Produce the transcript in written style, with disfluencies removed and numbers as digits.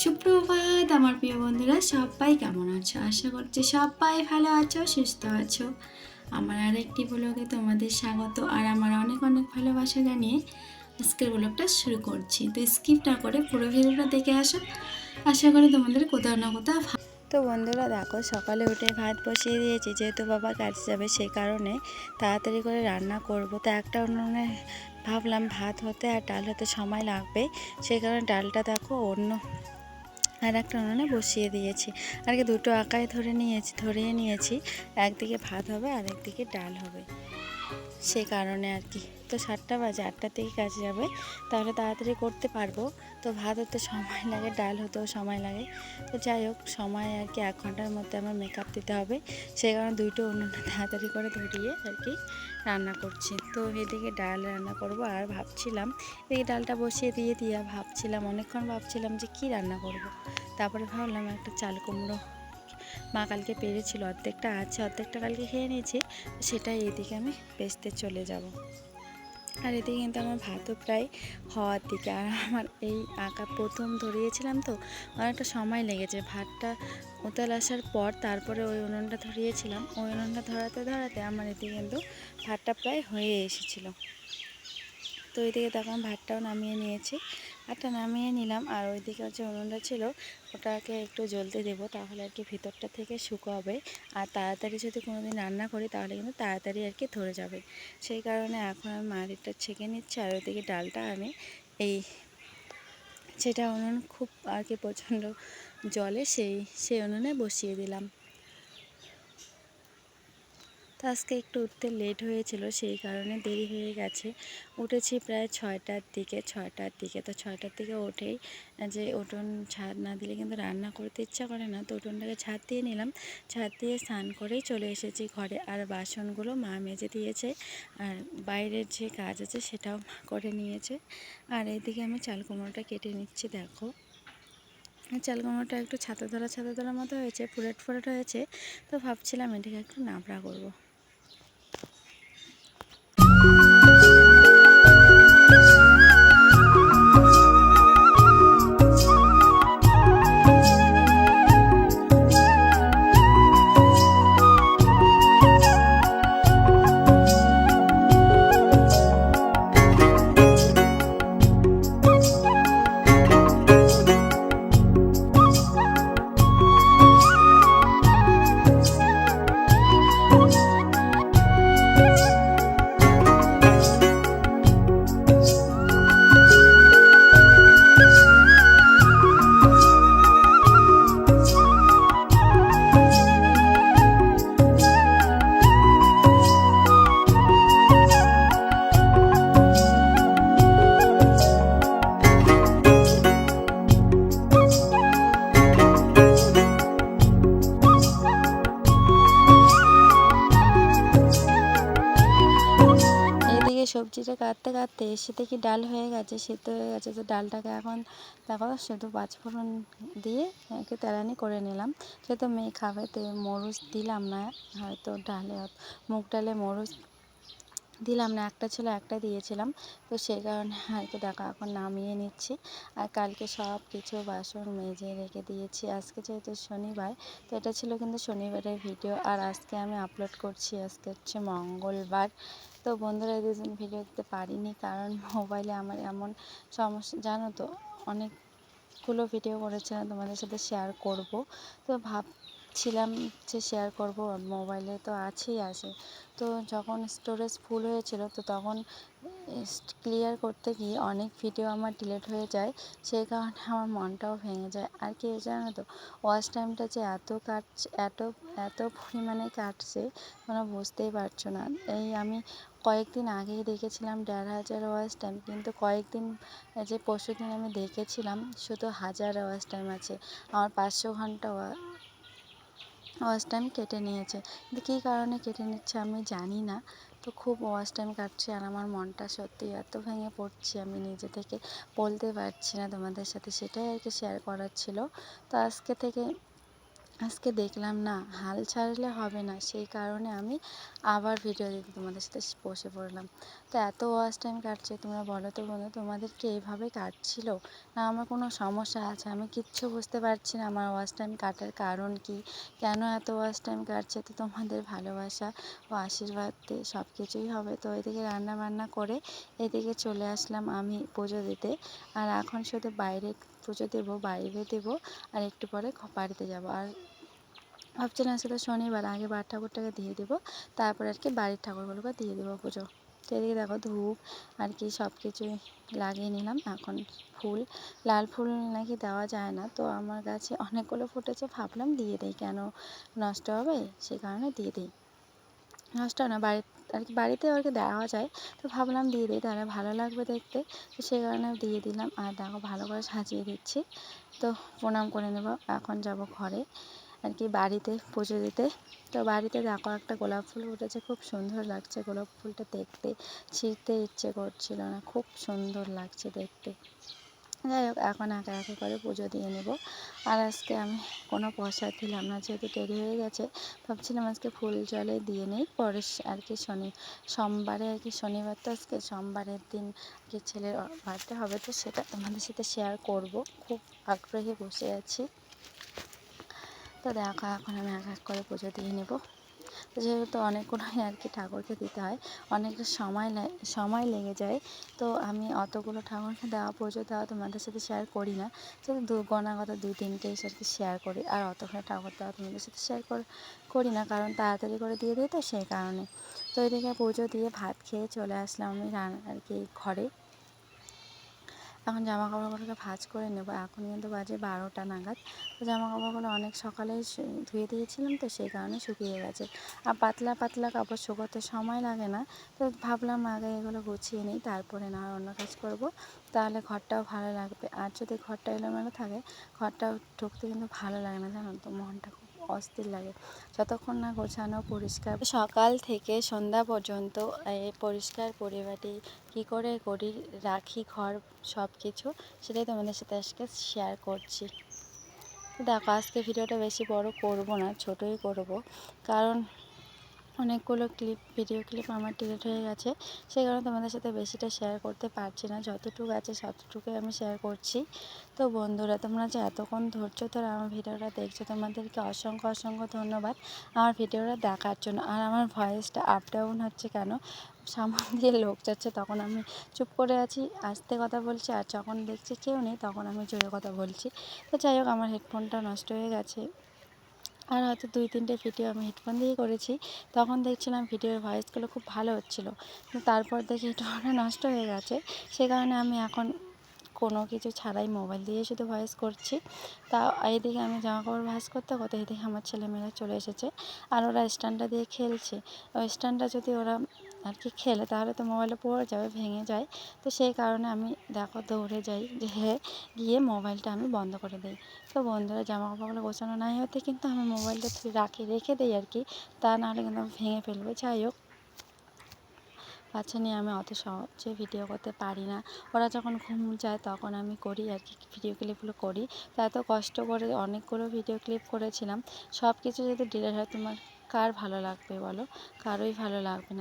সুপ্রভাত আমার প্রিয় বন্ধুরা, সবাই কেমন আছো? আশা করছি সবাই ভালো আছো, সুস্থ আছো। আমার আরেকটি ব্লগে তোমাদের স্বাগত আর আমার অনেক অনেক ভালোবাসা জানিয়ে আজকের ব্লগটা শুরু করছি। তো স্কিপ না করে পুরো ভিডিওটা দেখে আসো, আশা করি তোমাদের কোথাও না কোথাও। তো বন্ধুরা দেখো, সকালে উঠে ভাত বসিয়ে দিয়েছি, যেহেতু বাবা কাজে যাবে সেই কারণে তাড়াতাড়ি করে রান্না করব। তো একটা উনুনে ভাবলাম ভাত হতে আর ডাল হতে সময় লাগবে, সেই কারণে ডালটা দেখো অন্য আর একটা উনুনে বসিয়ে দিয়েছি। আর কি দুটো আঁকায় ধরিয়ে নিয়েছি, একদিকে ভাত হবে আর একদিকে ডাল হবে, সে কারণে আর কি। তো 7টা বাজে, 8টার থেকে কাজে যাবে, তাহলে তাড়াতাড়ি করতে পারবো। তো ভাত হতে সময় লাগে, ডাল হতেও সময় লাগে। তো যাই হোক, সময় আর কি 1 ঘন্টার মধ্যে আমার মেকআপ দিতে হবে, সেই কারণে দুটো উনুনে তাড়াতাড়ি করে ধরিয়ে আর কি রান্না করছি। তো এদিকে ডাল রান্না করব আর ভাবছিলাম, এদিকে ডালটা বসিয়ে দিয়ে ভাবছিলাম, অনেকক্ষণ ভাবছিলাম যে কি রান্না করব। তারপরে ভাবলাম একটা চাল কুমড়ো মা কালকে পেরেছিল, অর্ধেকটা আছে, অর্ধেকটা কালকে খেয়ে নিয়েছি, সেটাই এদিকে আমি বেচতে চলে যাব। আর এদিকে কিন্তু আমার ভাতও প্রায় হওয়ার দিকে। আর আমার এই আঁকা প্রথম ধরিয়েছিলাম, তো অনেকটা সময় লেগেছে ভাতটা উতাল আসার পর, তারপরে ওই উনুনটা ধরিয়েছিলাম। ওই উনুনটা ধরাতে ধরাতে আমার এদিকে কিন্তু ভাতটা প্রায় হয়ে এসেছিলো। তো ওইদিকে তখন ভাতটাও নামিয়ে নিয়েছি, ভাতটা নামিয়ে নিলাম। আর ওইদিকে যে উনুনটা ছিল ওটাকে একটু জ্বলতে দেবো, তাহলে আর কি ভিতরটা থেকে শুকোবে। আর তাড়াতাড়ি যদি কোনো দিন রান্না করি তাহলে কিন্তু তাড়াতাড়ি আর কি ধরে যাবে, সেই কারণে এখন আমি মাটিটা ছেঁকে নিচ্ছি। আর ওইদিকে ডালটা আমি সেটা উনুন খুব আর কি প্রচণ্ড জলে সেই উনুনে বসিয়ে দিলাম। তো আজকে একটু উঠতে লেট হয়েছিল, সেই কারণে দেরি হয়ে গেছে। উঠেছি প্রায় 6টার দিকে। তো 6টার দিকে উঠেই যে উঠোন ঝাড় না দিলে কিন্তু রান্না করতে ইচ্ছা করে না, তো উঠোনটাকে ঝাড় দিয়ে নিলাম। ঝাড় দিয়ে স্নান করেই চলে এসেছি ঘরে। আর বাসনগুলো মা মেজে দিয়েছে, আর বাইরের যে কাজ আছে সেটাও মা করে নিয়েছে। আর এইদিকে আমি চাল কুমড়োটা কেটে নিচ্ছি। দেখো, চাল কুমড়োটা একটু ছাতা ধরা মতো হয়েছে, ফুরেট হয়েছে। তো ভাবছিলাম এটাকে একটু নাবড়া করব। সবজিটা কাটতে কাটতে এসে দেখি ডাল হয়ে গেছে, সিদ্ধ হয়ে গেছে। তো ডালটাকে এখন দেখো শুধু পাঁচফোড়ন দিয়ে একে তেলানি করে নিলাম, সেহেতু মেয়ে খাবে, তো মরিচ দিলাম না। হয়তো মুগ ডালে মরিচ দিলাম না, একটা ছিল একটা দিয়েছিলাম, তো সেই কারণে আর কি দেখো এখন নামিয়ে নিচ্ছি। আর কালকে সব কিছু বাসন মেজে রেখে দিয়েছি। আজকে যেহেতু শনিবার, তো এটা ছিল কিন্তু শনিবারের ভিডিও, আর আজকে আমি আপলোড করছি, আজকে হচ্ছে মঙ্গলবার। তো বন্ধুরা, এই দুদিন ভিডিও দিতে পারিনি, কারণ মোবাইলে আমার এমন সমস্যা জানো তো, অনেকগুলো ভিডিও করেছিলাম তোমাদের সাথে শেয়ার করব। তো ভাবছিলাম যে শেয়ার করব, মোবাইলে তো আছে। তো যখন স্টোরেজ ফুল হয়েছিল, তো তখন ক্লিয়ার করতে গিয়ে অনেক ভিডিও আমার ডিলিট হয়ে যায়, সেই কারণে আমার মনটাও ভেঙে যায়। আর কি জানো তো, ওয়াচ টাইমটা যে এত পরিমাণে কাটছে তোমরা বুঝতেই পারছো না। এই আমি কয়েকদিন আগেই দেখেছিলাম 1500 ওয়াচ টাইম, কিন্তু যে পরশুদিন আমি দেখেছিলাম শুধু 1000 ওয়াচ টাইম আছে। আমার 500 ঘন্টা ওয়াচ টাইম কেটে নিয়েছে, কিন্তু কী কারণে কেটে নিচ্ছে আমি জানি না। তো খুব ওয়াচ টাইম কাটছে, আর আমার মনটা সত্যি এত ভেঙে পড়ছে, আমি নিজে থেকে বলতে পারছি না তোমাদের সাথে, সেটাই আর কি শেয়ার করার ছিল। তো আজকে থেকে আজকে দেখলাম না হাল ছাড়লে হবে না, সেই কারণে আমি আবার ভিডিও দিতে তোমাদের সাথে বসে পড়লাম। তো এত ওয়াচ টাইম কাটছে, তোমরা বলো তো বন্ধু, তোমাদের কি এইভাবে কাটছিল না আমার কোনো সমস্যা আছে? আমি কিচ্ছু বুঝতে পারছি না আমার ওয়াচ টাইম কাটার কারণ কি, কেন এত ওয়াচ টাইম কাটছে। তো তোমাদের ভালোবাসা ও আশীর্বাদে সব কিছুই হবে। তো এদিকে রান্না বান্না করে এদিকে চলে আসলাম আমি পুজো দিতে। আর এখন শুধু বাইরে পুজো দেবো, বাইরে দেবো, আর একটু পরে বাড়িতে যাব। আর ভাবছিলাম আজকে তো শনিবার, আগে বাড়ির ঠাকুরটাকে দিয়ে দেবো, তারপর আর কি বাড়ির ঠাকুরগুলোকে দিয়ে দেবো পুজো। তো এদিকে দেখো ধূপ আর কি সব কিছুই লাগিয়ে নিলাম। এখন ফুল, লাল ফুল নাকি দেওয়া যায় না, তো আমার গাছে অনেকগুলো ফুটেছে, ভাবলাম দিয়ে দিই, কেন নষ্ট হবে, সেই কারণে দিয়ে দিই। নষ্ট না, আর কি বাড়িতে আর কি দেওয়া যায়, তো ভাবলাম দিয়ে দিই, তাহলে ভালো লাগবে দেখতে। তো সেই কারণে দিয়ে দিলাম। আর দেখো ভালো করে সাজিয়ে দিচ্ছি। তো প্রণাম করে নেব, এখন যাব ঘরে আর কি বাড়িতে পুজো দিতে। তো বাড়িতে দেখো একটা গোলাপ ফুল উঠেছে, খুব সুন্দর লাগছে গোলাপ ফুলটা দেখতে, ছিঁড়তে ইচ্ছে করছিল না, খুব সুন্দর লাগছে দেখতে। যাই হোক, এখন একে একে করে পুজো দিয়ে নেব। আর আজকে আমি কোনো প্রসাদ দিলাম না, যেহেতু দেরি হয়ে গেছে, ভাবছিলাম আজকে ফুল জলে দিয়ে নেই, পরে আর কি সোমবারে আর কি, শনিবার তো আজকে, সোমবারের দিন কি ছেলের বার্থডে হবে, তো সেটা তোমাদের সাথে শেয়ার করব। খুব আগ্রহে বসে আছি। তো দেখো এখন আমি এক এক করে পুজো দিয়ে নেব। যেহেতু অনেকগুলোই আর কি ঠাকুরকে দিতে হয়, অনেকটা সময় লেগে যায়, তো আমি অতগুলো ঠাকুরকে দেওয়া পুজো দেওয়া তোমাদের সাথে শেয়ার করি না। শুধু গণাগত 2-3টে আর কি শেয়ার করি, আর অতগুলো ঠাকুর দেওয়া তোমাদের সাথে শেয়ার করি না, কারণ তাড়াতাড়ি করে দিয়ে দিই, তো সেই কারণে। তো এদিকে পুজো দিয়ে ভাত খেয়ে চলে আসলাম আমি আর কি ঘরে। এখন জামা কাপড়গুলোকে ভাঁজ করে নেব। এখন কিন্তু বাজে 12টা নাগাদ। তো জামা কাপড়গুলো অনেক সকালেই ধুয়ে দিয়েছিলাম, তো সেই কারণে শুকিয়ে গেছে। আর পাতলা পাতলা কাপড় শুকোতে সময় লাগে না, তো ভাবলাম আগে এগুলো গুছিয়ে নিই, তারপরে না অন্য কাজ করব, তাহলে ঘরটাও ভালো লাগবে। আর যদি ঘরটা এলোমেলো থাকে, ঘরটাও ঢুকতে কিন্তু ভালো লাগে না, জানো তো, মনটা খুব অস্থির লাগে যতক্ষণ না গোছানো পরিষ্কার। সকাল থেকে সন্ধ্যা পর্যন্ত এই পরিষ্কার পরিপাটি কী করে করি, রাখি ঘর সব কিছু, সেটাই তোমাদের সাথে আজকে শেয়ার করছি। দেখো আজকে ভিডিওটা বেশি বড় করব না, ছোটই করব, কারণ অনেকগুলো ভিডিও ক্লিপ আমার ডিলিট হয়ে গেছে, সেই কারণে তোমাদের সাথে বেশিটা শেয়ার করতে পারছি না, যতটুকু আছে ততটুকুই আমি শেয়ার করছি। তো বন্ধুরা, তোমরা যে এতক্ষণ ধৈর্য ধরে আমার ভিডিওটা দেখছো, তোমাদেরকে অসংখ্য অসংখ্য ধন্যবাদ আমার ভিডিওটা দেখার জন্য। আর আমার ভয়েসটা আপ ডাউন হচ্ছে কেন, সামনে দিয়ে লোক যাচ্ছে তখন আমি চুপ করে আছি, আস্তে কথা বলছি, আর যখন দেখছি কেউ নেই তখন আমি জোরে কথা বলছি। তো যাই হোক, আমার হেডফোনটা নষ্ট হয়ে গেছে, আর হয়তো 2-3টে ভিডিও আমি হেডফোন দিয়ে করেছি, তখন দেখছিলাম ভিডিওর ভয়েসগুলো খুব ভালো হচ্ছিলো, কিন্তু তারপর দেখি হেডফোনটা নষ্ট হয়ে গেছে, সে কারণে আমি এখন কোনো কিছু ছাড়াই মোবাইল দিয়ে শুধু ভয়েস করছি। তা এইদিকে আমি জামা কাপড় ভাঁজ করতে করতে এদিকে আমার ছেলেমেয়েরা চলে এসেছে, আর ওরা স্ট্যান্ডটা দিয়ে খেলছে। ওই স্ট্যান্ডটা যদি ওরা আর কি খেলে, তাহলে তো মোবাইলটা পড়ে যাবে, ভেঙে যায়, তো সেই কারণে আমি দেখো দৌড়ে যাই, গিয়ে মোবাইলটা আমি বন্ধ করে দিই। তো বন্ধুরা, জামা কাপড়গুলো গোছানো নাই হতে কিন্তু আমি মোবাইলটা রেখে দিই আর কি, তা নাহলে কিন্তু আমি ভেঙে ফেলবে। যাই হোক, বাচ্চা নিয়ে আমি অত সহজে ভিডিও করতে পারি না, ওরা যখন ঘুম যায় তখন আমি করি আর কি, ভিডিও ক্লিপগুলো করি। তো এত কষ্ট করে অনেকগুলো ভিডিও ক্লিপ করেছিলাম, সব কিছু যদি ডিলিট হয়, তোমার কার ভালো লাগবে বলো? কারোই ভালো লাগবে না।